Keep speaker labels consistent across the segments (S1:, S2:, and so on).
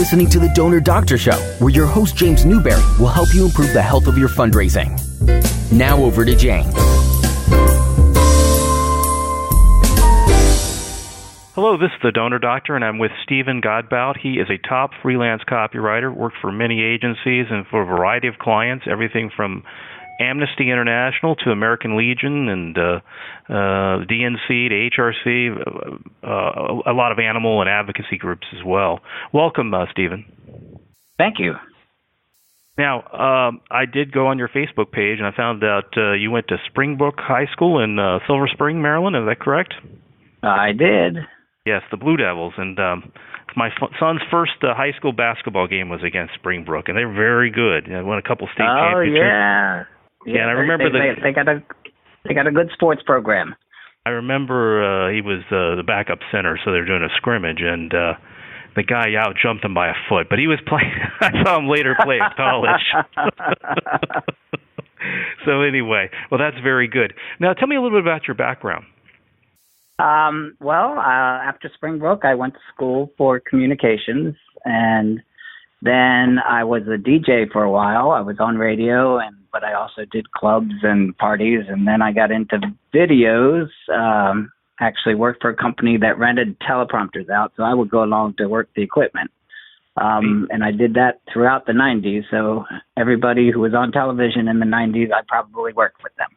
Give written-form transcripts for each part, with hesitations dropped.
S1: listening to The Donor Doctor Show, where your host, James Newberry, will help you improve the health of your fundraising. Now over to James.
S2: Hello, this is The Donor Doctor, and I'm with Stephen Godbout. He is a top freelance copywriter, worked for many agencies and for a variety of clients, everything from Amnesty International to American Legion and DNC to HRC, a lot of animal and advocacy groups as well. Welcome, Stephen.
S3: Thank you.
S2: Now, I did go on your Facebook page, and I found out you went to Springbrook High School in Silver Spring, Maryland. Is that correct?
S3: I did.
S2: Yes, the Blue Devils. And my son's first high school basketball game was against Springbrook, and they were very good. They won a couple state championships.
S3: Yeah.
S2: Yeah, and I remember
S3: they got a good sports program.
S2: I remember he was the backup center, so they were doing a scrimmage, and the guy out jumped him by a foot. But he was playing. I saw him later play at college. So anyway, well, that's very good. Now, tell me a little bit about your background.
S3: After Springbrook, I went to school for communications, and then I was a DJ for a while. I was on radio, but I also did clubs and parties, and then I got into videos. Actually worked for a company that rented teleprompters out, so I would go along to work the equipment. And I did that throughout the 90s, so everybody who was on television in the 90s, I probably worked with them.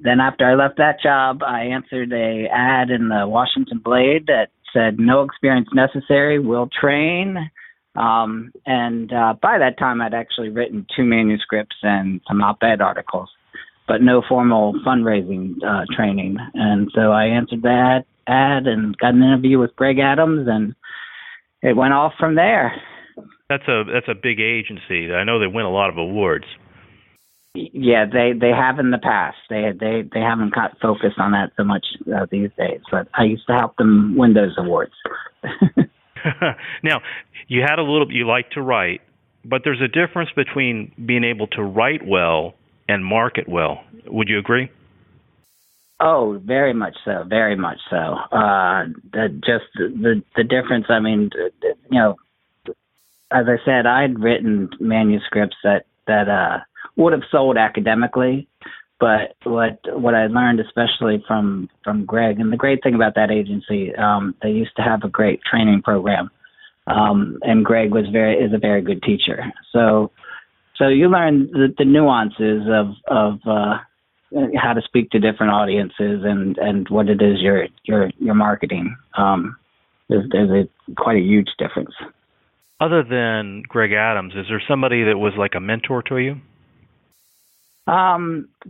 S3: Then after I left that job, I answered a ad in the Washington Blade that said, "No experience necessary, we'll train." And by that time, I'd actually written 2 manuscripts and some op-ed articles, but no formal fundraising training. And so I answered that ad and got an interview with Greg Adams, and it went off from there.
S2: That's a big agency. I know they win a lot of awards.
S3: Yeah, they have in the past. They haven't got focused on that so much these days. But I used to help them win those awards.
S2: Now, you like to write, but there's a difference between being able to write well and market well. Would you agree?
S3: Oh, very much so. Very much so. The difference. I mean, as I said, I'd written manuscripts that would have sold academically, but what I learned, especially from Greg, and the great thing about that agency, they used to have a great training program, and Greg is a very good teacher. So you learn the nuances of how to speak to different audiences and what it is you're marketing. There's quite a huge difference.
S2: Other than Greg Adams, is there somebody that was like a mentor to you?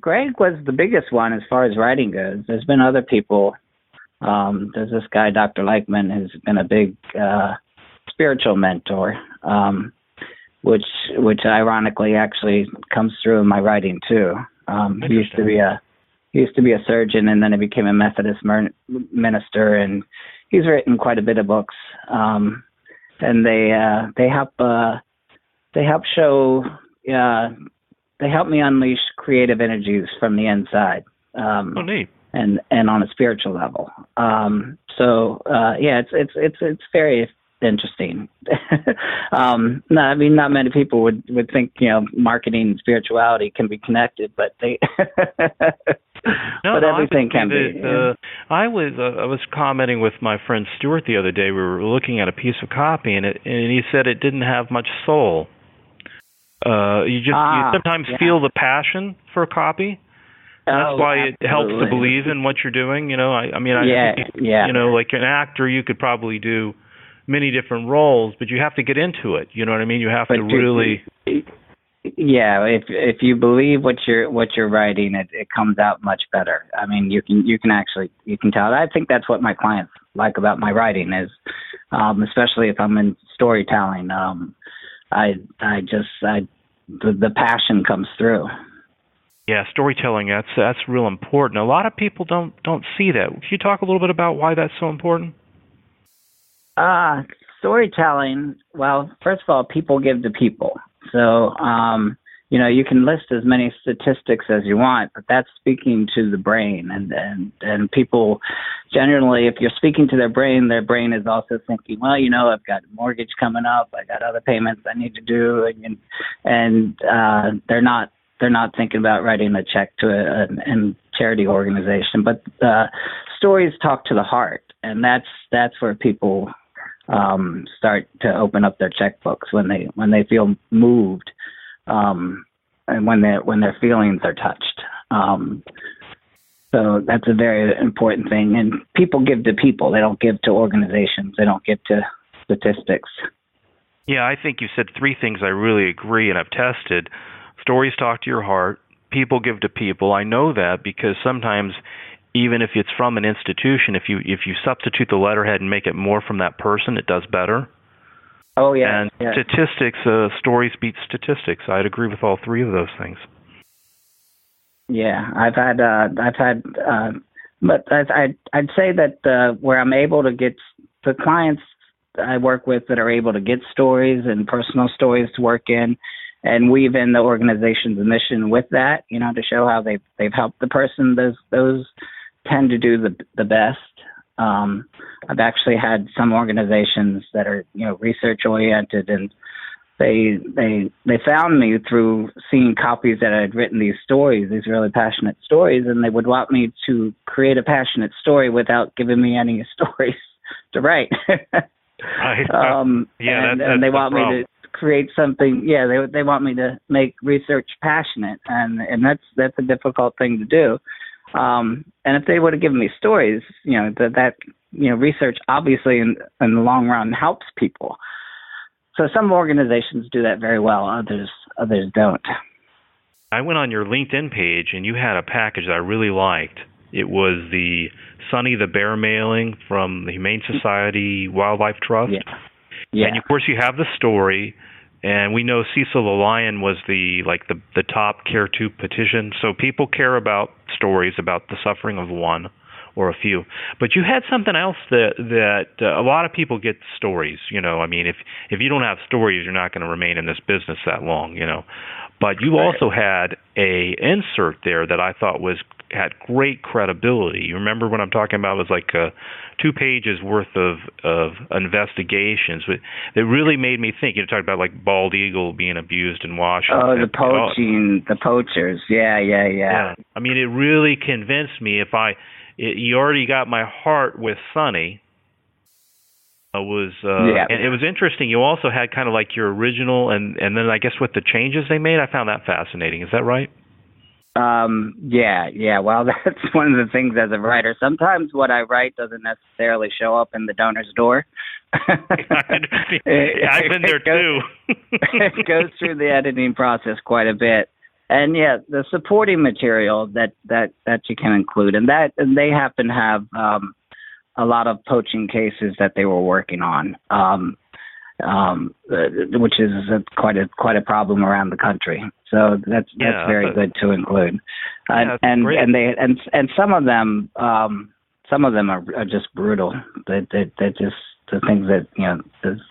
S3: Greg was the biggest one as far as writing goes. There's been other people. There's this guy, Dr. Leichman, who's been a big spiritual mentor, which ironically actually comes through in my writing too. He used to be a surgeon, and then he became a Methodist minister, and he's written quite a bit of books. And they help me unleash creative energies from the inside.
S2: Neat.
S3: And on a spiritual level. It's very interesting. Not many people would think, marketing and spirituality can be connected, but they everything can be.
S2: I was commenting with my friend Stuart the other day. We were looking at a piece of copy, and he said it didn't have much soul. You sometimes feel the passion for a copy. That's why it helps to believe in what you're doing. I think, like an actor, you could probably do many different roles, but you have to get into it. You know what I mean? You have to really.
S3: Yeah, if you believe what you're writing, it comes out much better. I mean, you can tell. I think that's what my clients like about my writing is, especially if I'm in storytelling. The passion comes through.
S2: Yeah, storytelling, that's real important. A lot of people don't see that. Can you talk a little bit about why that's so important?
S3: Storytelling, well, first of all, people give to people. So, you can list as many statistics as you want, but that's speaking to the brain. And people generally, if you're speaking to their brain is also thinking, well, I've got a mortgage coming up, I got other payments I need to do, and they're not thinking about writing a check to a charity organization. But stories talk to the heart, and that's where people start to open up their checkbooks when they feel moved, and when their feelings are touched. So that's a very important thing. And people give to people; they don't give to organizations. They don't give to statistics.
S2: Yeah, I think you said three things I really agree, and I've tested. Stories talk to your heart. People give to people. I know that because sometimes, even if it's from an institution, if you substitute the letterhead and make it more from that person, it does better.
S3: Oh yeah.
S2: And statistics, stories beat statistics. I'd agree with all three of those things.
S3: Yeah, but I'd say that where I'm able to get the clients I work with that are able to get stories and personal stories to work in, and weave in the organization's mission with that, to show how they've helped the person. Those tend to do the best. I've actually had some organizations that are research oriented, and they found me through seeing copies that I had written these really passionate stories, and they would want me to create a passionate story without giving me any stories to write.
S2: Right.
S3: And they want me to create something. Yeah, they want me to make research passionate, and that's a difficult thing to do. And if they would have given me stories, that research obviously in the long run helps people. So some organizations do that very well, others don't.
S2: I went on your LinkedIn page, and you had a package that I really liked. It was the Sonny the Bear mailing from the Humane Society Wildlife Trust.
S3: Yeah.
S2: And of course you have the story, and we know Cecil the Lion was the top Care To petition. So people care about stories about the suffering of one or a few. But you had something else that a lot of people get stories. I mean, if you don't have stories, you're not going to remain in this business that long. But you also had a insert there that I thought had great credibility. You remember what I'm talking about? It was like 2 pages worth of investigations. It really made me think. You talked about like bald eagle being abused in Washington.
S3: Oh, the poaching, the poachers. Yeah.
S2: I mean, it really convinced me. You already got my heart with Sonny. And it was interesting. You also had kind of like your original, and then I guess with the changes they made, I found that fascinating. Is that right?
S3: Yeah. Well, that's one of the things as a writer. Sometimes what I write doesn't necessarily show up in the donor's door.
S2: I've been there too.
S3: It goes through the editing process quite a bit. And yeah, the supporting material that you can include, and they happen to have a lot of poaching cases that they were working on, which is quite a problem around the country. So that's very good to include. And some of them are just brutal. They're just the things that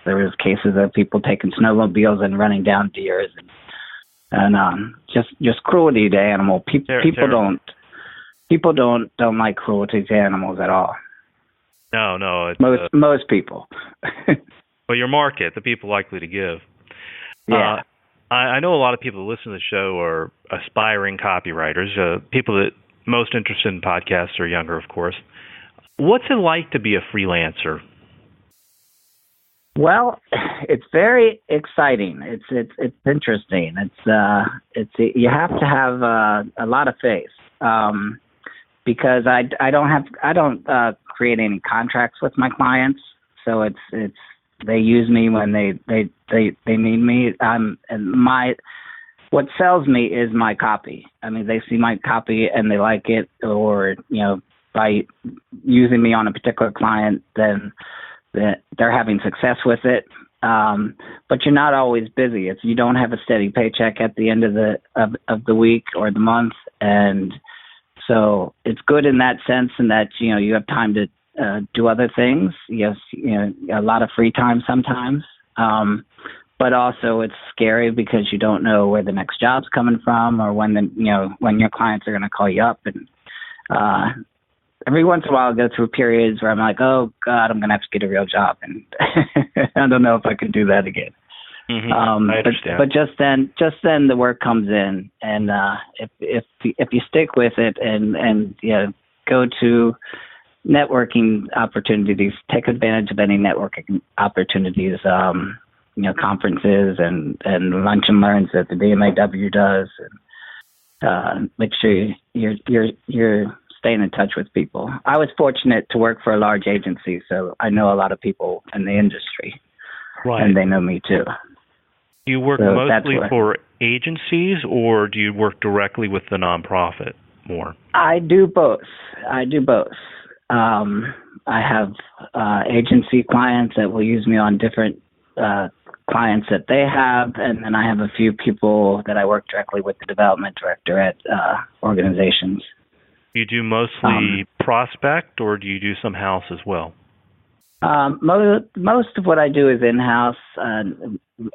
S3: there was cases of people taking snowmobiles and running down deers and just cruelty to animal. People don't like cruelty to animals at all.
S2: No.
S3: Most people.
S2: Well, your market, the people likely to give.
S3: Yeah.
S2: I know a lot of people who listen to the show are aspiring copywriters, people that most interested in podcasts are younger, of course. What's it like to be a freelancer?
S3: Well, it's very exciting. It's interesting. You have to have a lot of faith because I don't create any contracts with my clients, so it's they use me when they need me. And what sells me is my copy. I mean, they see my copy and they like it, or by using me on a particular client, then they're having success with it. But you're not always busy. If you don't have a steady paycheck at the end of the week or the month, and so it's good in that sense, in that you have time to do other things. Yes, a lot of free time sometimes. but also it's scary because you don't know where the next job's coming from or when when your clients are going to call you up. And every once in a while I go through periods where I'm like, oh God, I'm going to have to get a real job. And I don't know if I can do that again.
S2: Mm-hmm. I understand.
S3: But just then the work comes in, and if you stick with it and go to networking opportunities, take advantage of any networking opportunities, conferences and lunch and learns that the DMAW does, and make sure you're staying in touch with people. I was fortunate to work for a large agency, so I know a lot of people in the industry,
S2: right,
S3: and they know me too.
S2: Do you work mostly for agencies, or do you work directly with the nonprofit more?
S3: I do both. I have agency clients that will use me on different clients that they have, and then I have a few people that I work directly with the development director at organizations.
S2: Do you do mostly prospect, or do you do some house as well?
S3: Most of what I do is in-house,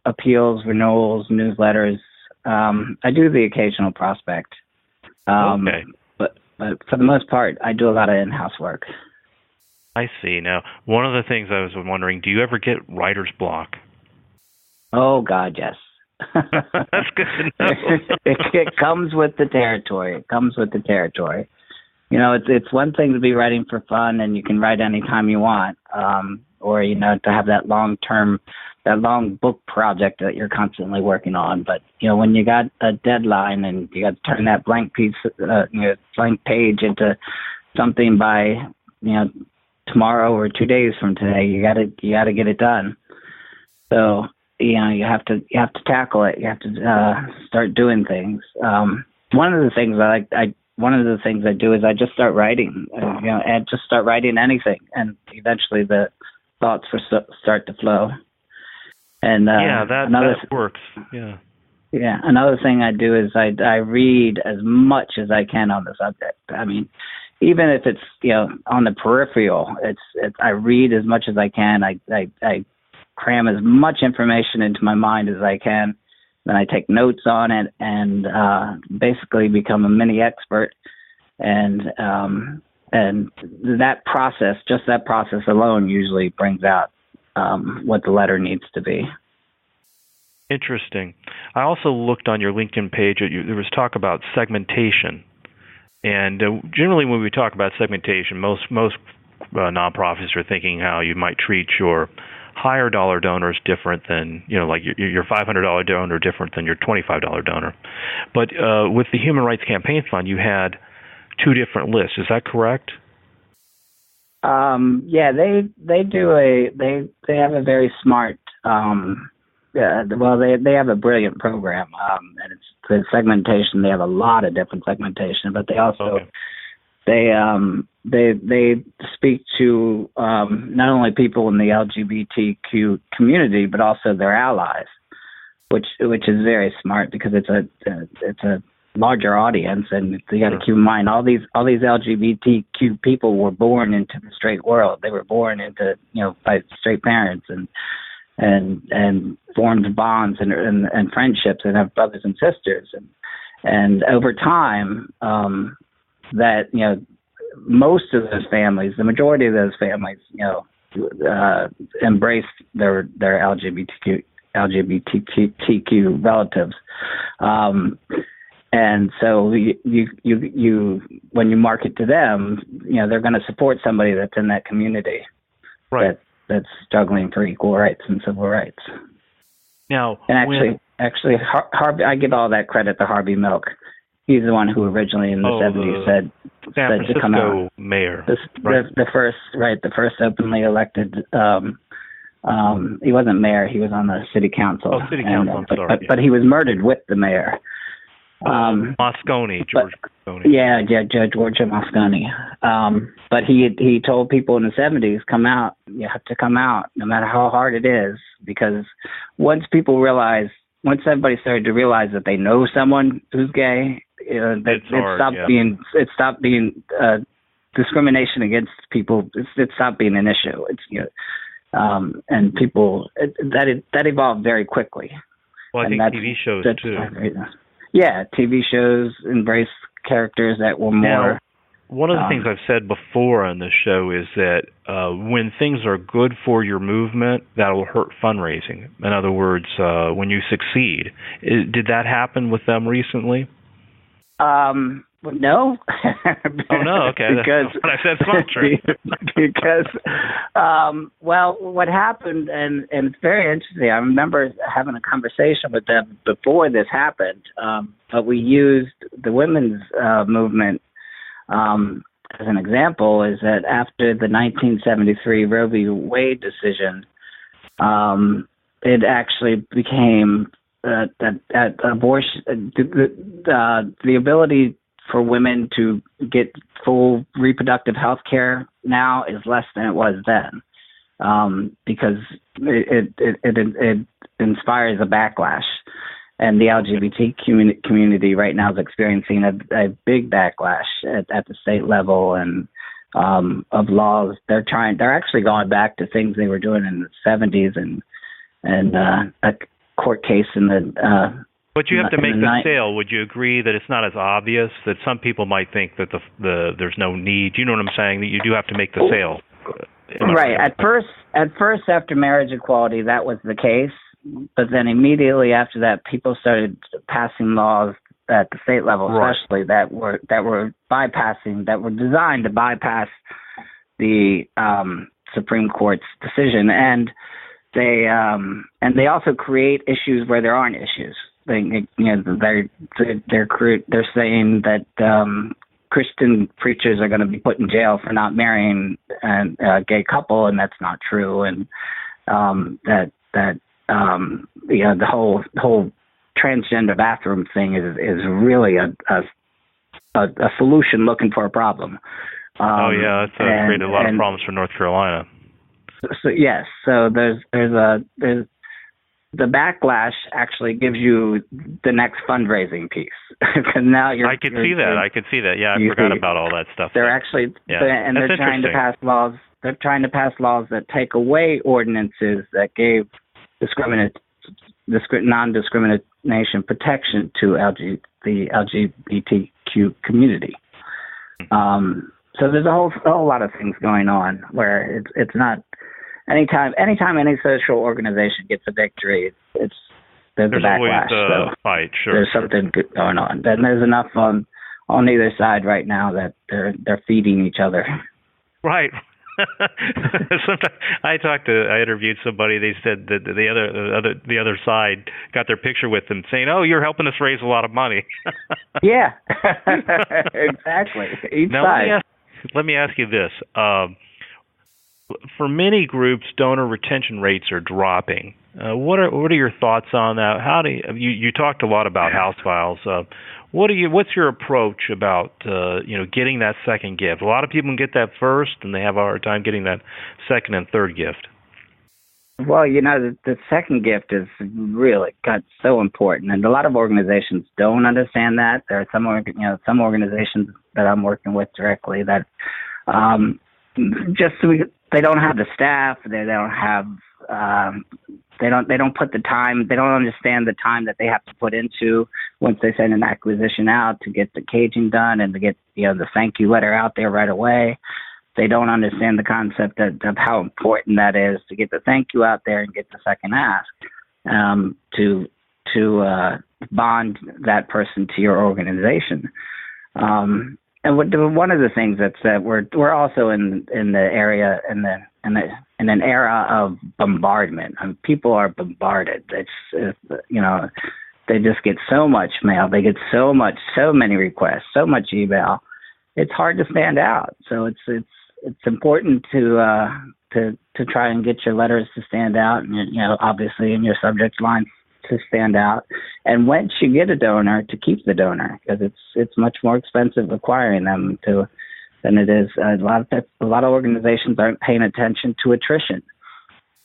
S3: appeals, renewals, newsletters. I do the occasional prospect.
S2: Okay.
S3: But for the most part, I do a lot of in-house work.
S2: I see. Now, one of the things I was wondering, do you ever get writer's block?
S3: Oh, God, yes.
S2: That's good to know.
S3: It comes with the territory. It's one thing to be writing for fun, and you can write anytime you want, or to have that long book project that you're constantly working on. But when you got a deadline and you got to turn that blank blank page into something by tomorrow or 2 days from today, you got to get it done. So you have to tackle it. You have to start doing things. One of the things I do is I just start writing, and just start writing anything, and eventually the thoughts start to flow. And
S2: that works. Yeah.
S3: Yeah. Another thing I do is I read as much as I can on the subject. I mean, even if it's on the peripheral, I read as much as I can. I cram as much information into my mind as I can. Then I take notes on it and basically become a mini expert. And that process alone usually brings out what the letter needs to be.
S2: Interesting. I also looked on your LinkedIn page. There was talk about segmentation. And generally when we talk about segmentation, most nonprofits are thinking how you might treat your higher dollar donors different than, like your $500 donor different than your $25 donor. But with the Human Rights Campaign Fund, you had two different lists. Is that correct?
S3: Yeah, they have a very smart, they have a brilliant program, and it's the segmentation. They have a lot of different segmentation, but they also, they speak to not only people in the LGBTQ community, but also their allies, which is very smart because it's a larger audience, and you got to keep in mind all these LGBTQ people were born into the straight world. They were born into by straight parents and formed bonds and friendships and have brothers and sisters, and over time that most of those families, the majority of those families, embrace their LGBTQ relatives. And so you when you market to them, they're going to support somebody that's in that community,
S2: right?
S3: That's struggling for equal rights and civil rights.
S2: Now,
S3: and actually, Harvey, I give all that credit to Harvey Milk. He's the one who originally in the 70s said to come out.
S2: Mayor,
S3: the first openly elected. He wasn't mayor; he was on the city council.
S2: Oh, city council.
S3: But he was murdered with the mayor.
S2: Moscone, George Moscone.
S3: Yeah, George Moscone. But he told people in the 70s, come out. You have to come out, no matter how hard it is, because once everybody started to realize that they know someone who's gay, it stopped being discrimination against people. It stopped being an issue. and people that evolved very quickly.
S2: Well, I think TV shows too.
S3: Yeah, TV shows embrace characters that were more.
S2: Now, one of the things I've said before on this show is that when things are good for your movement, that will hurt fundraising. In other words, when you succeed. Did that happen with them recently?
S3: No.
S2: Oh, no, okay. That's what I said. It's not true.
S3: Because, well, what happened, and it's very interesting, I remember having a conversation with them before this happened, but we used the women's movement as an example, is that after the 1973 Roe v. Wade decision, it actually became that abortion, the ability for women to get full reproductive health care now is less than it was then, because it inspires a backlash. And the LGBT community right now is experiencing a big backlash at the state level and of laws. They're actually going back to things they were doing in the 70s and a court case in the.
S2: But you have to make the sale. Would you agree that it's not as obvious that some people might think that there's no need? You know what I'm saying? That you do have to make the sale.
S3: Right. At first, after marriage equality, that was the case. But then immediately after that, people started passing laws at the state level, especially that were bypassing, that were designed to bypass the Supreme Court's decision, and they also create issues where there aren't issues. They're saying that Christian preachers are going to be put in jail for not marrying a gay couple, and that's not true, and the whole transgender bathroom thing is really a solution looking for a problem.
S2: It's created a lot of problems for North Carolina.
S3: So yes, so there's the backlash actually gives you the next fundraising piece, because now
S2: I could see that. Yeah, I forgot about all that stuff.
S3: They're actually they're trying to pass laws. They're trying to pass laws that take away ordinances that gave non-discrimination protection to the LGBTQ community. So there's a whole lot of things going on where it's not anytime any social organization gets a victory, there's a backlash.
S2: Always a fight. Sure.
S3: There's something going on. And there's enough on either side right now that they're feeding each other.
S2: Right. Sometimes I interviewed somebody. They said that the other side got their picture with them, saying, "Oh, you're helping us raise a lot of money."
S3: Yeah, exactly. Each side.
S2: Let me ask you this: for many groups, donor retention rates are dropping. What are your thoughts on that? How do you talked a lot about house files? What's your approach about getting that second gift? A lot of people can get that first, and they have a hard time getting that second and third gift.
S3: Well, the second gift is really got so important, and a lot of organizations don't understand that. There are some organizations that I'm working with directly that they don't have the staff, they don't have they don't put the time, they don't understand the time that they have to put into once they send an acquisition out to get the caging done and to get the thank you letter out there right away. They don't understand the concept of how important that is to get the thank you out there and get the second ask to bond that person to your organization. And one of the things that we're also in the area in an era of bombardment. People are bombarded. They just get so much mail. They get so many requests, so much email. It's hard to stand out. So it's important to try and get your letters to stand out, and obviously in your subject line to stand out. And once you get a donor, to keep the donor, because it's much more expensive acquiring them than it is. A lot of organizations aren't paying attention to attrition.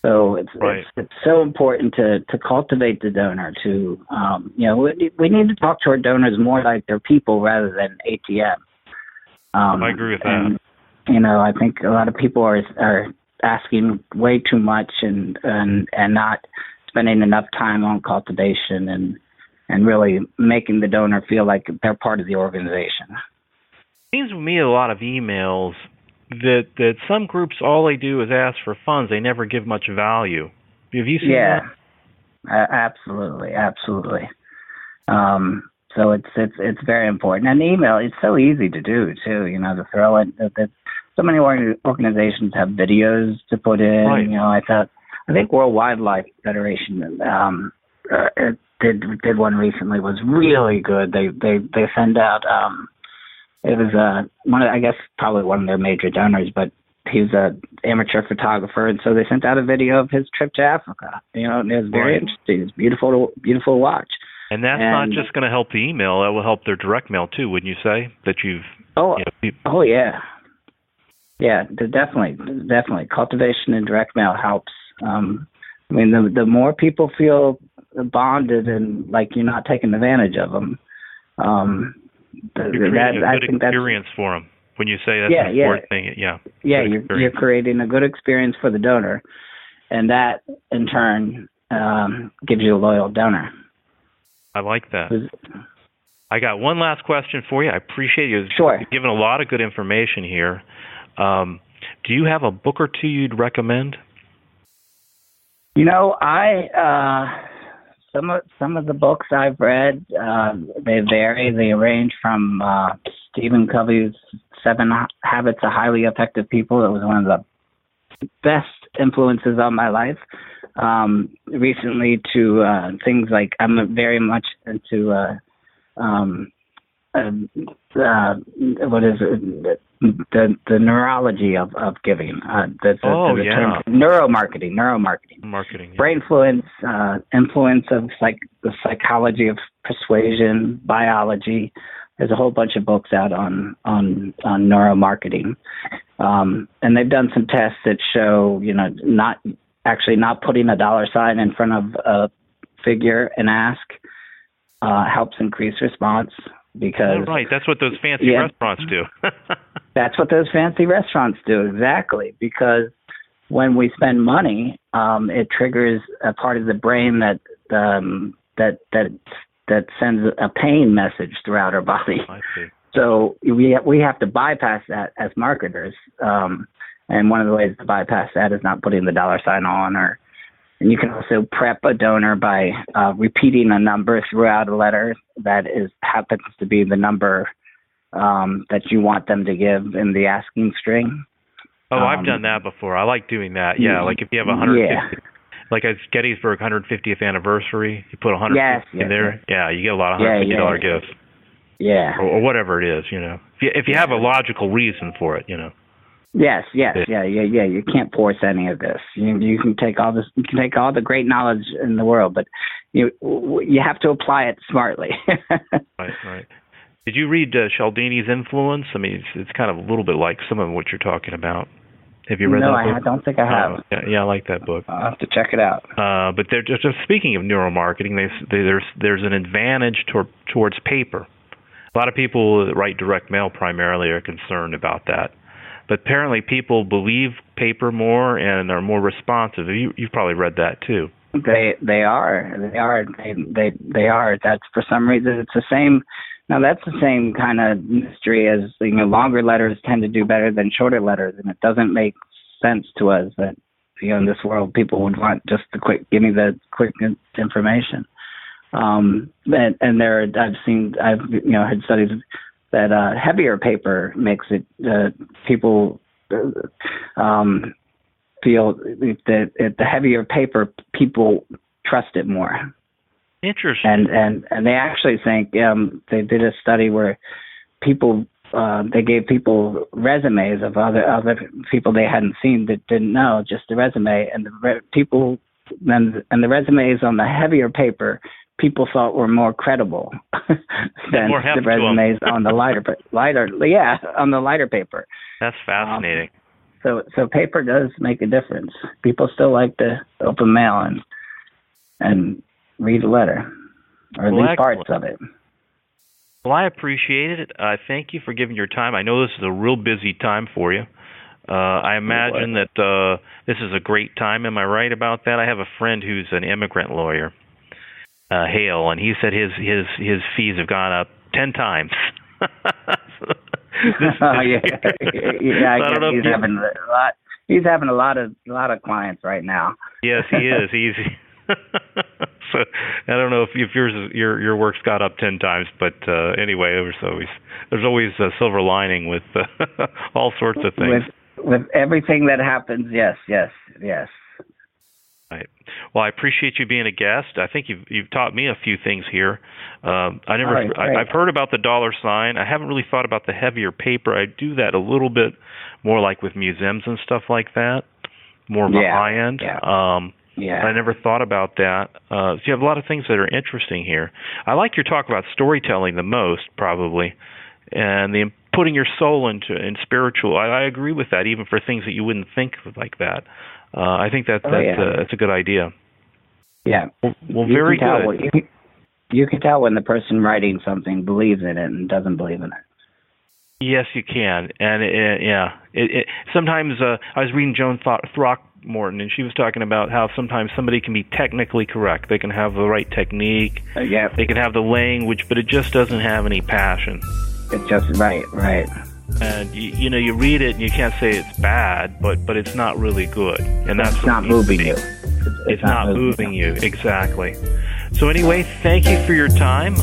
S3: So it's so important to cultivate the donor. We need to talk to our donors more like they're people rather than ATM.
S2: I agree with that.
S3: And, I think a lot of people are asking way too much and not spending enough time on cultivation and really making the donor feel like they're part of the organization.
S2: It seems to me a lot of emails that some groups, all they do is ask for funds. They never give much value. Have you seen that?
S3: Absolutely. So it's very important. And email, it's so easy to do too. To throw in. So many organizations have videos to put in. Right. I think World Wildlife Federation did one recently. Was really good. They send out. It was probably one of their major donors, but he was an amateur photographer, and so they sent out a video of his trip to Africa. And it was very interesting. It's beautiful to watch.
S2: And that's not just going to help the email; that will help their direct mail too, wouldn't you say? That you've.
S3: Yeah, definitely. Cultivation and direct mail helps. The more people feel bonded and like you're not taking advantage of them,
S2: you're creating a good experience for them. When you say that's an important thing,
S3: you're creating a good experience for the donor, and that in turn gives you a loyal donor.
S2: I like that. I got one last question for you. I appreciate you giving a lot of good information here. Do you have a book or two you'd recommend? Some of the books I've read, they vary. They range from Stephen Covey's 7 Habits of Highly Effective People. It was one of the best influences on my life. Recently to things like I'm very much into what is it? The neurology of giving. The term neuromarketing. Marketing.
S3: Brain influence of the psychology of persuasion, biology. There's a whole bunch of books out on neuromarketing, and they've done some tests that show not putting a dollar sign in front of a figure and ask helps increase response. Because
S2: that's what those fancy restaurants do.
S3: That's what those fancy restaurants do, exactly. Because when we spend money, it triggers a part of the brain that sends a pain message throughout our body.
S2: I see.
S3: So we have to bypass that as marketers. And one of the ways to bypass that is not putting the dollar sign on and you can also prep a donor by repeating a number throughout a letter that happens to be the number that you want them to give in the asking string.
S2: I've done that before. I like doing that. Yeah, like if you have 150, like at Gettysburg 150th anniversary, you put 150 in there. Yeah, you get a lot of $150 gifts.
S3: Yeah.
S2: Or whatever it is, If you have a logical reason for it,
S3: Yes. You can't force any of this. You can take all this. You can take all the great knowledge in the world, but you have to apply it smartly.
S2: Right. Did you read Cialdini's Influence? I mean, it's kind of a little bit like some of what you're talking about. Have you read that book?
S3: No, I don't think I have.
S2: Yeah, I like that book.
S3: I'll have to check it out.
S2: But they're just speaking of neuromarketing. There's an advantage towards paper. A lot of people that write direct mail primarily are concerned about that. But apparently people believe paper more and are more responsive. You've probably read that too.
S3: They are. That's for some reason it's the same. Now that's the same kind of mystery as longer letters tend to do better than shorter letters, and it doesn't make sense to us that in this world people would want just give me the quick information. And I've had studies that heavier paper makes it people feel that the heavier paper people trust it more.
S2: Interesting.
S3: And they actually think they did a study where people they gave people resumes of other people they hadn't seen that didn't know, just the resume, and the resumes on the heavier paper people thought were more credible than the resumes on the on the lighter paper.
S2: That's fascinating.
S3: So paper does make a difference. People still like to open mail and read a letter, or at least parts of it.
S2: Well, I appreciate it. Thank you for giving your time. I know this is a real busy time for you. I imagine that this is a great time. Am I right about that? I have a friend who's an immigrant lawyer, Hale, and he said his fees have gone up 10 times.
S3: He's having a lot of clients right now.
S2: Yes, he is. So I don't know if your work's got up 10 times, but anyway, there's always a silver lining with all sorts of things.
S3: With everything that happens, yes.
S2: Right. Well, I appreciate you being a guest. I think you've taught me a few things here. I've heard about the $. I haven't really thought about the heavier paper. I do that a little bit more, like with museums and stuff like that, more of a high end. I never thought about that. So you have a lot of things that are interesting here. I like your talk about storytelling the most, probably, and the putting your soul in spiritual. I agree with that, even for things that you wouldn't think like that. I think that's a good idea.
S3: Yeah.
S2: Well, very good.
S3: You can tell when the person writing something believes in it and doesn't believe in it.
S2: Yes, you can. And sometimes I was reading Joan Throckmorton, and she was talking about how sometimes somebody can be technically correct. They can have the right technique. They can have the language, but it just doesn't have any passion.
S3: It's just right.
S2: And you read it and you can't say it's bad, but it's not really good, and that's
S3: not moving you.
S2: It's not moving you exactly. So anyway, thank you for your time.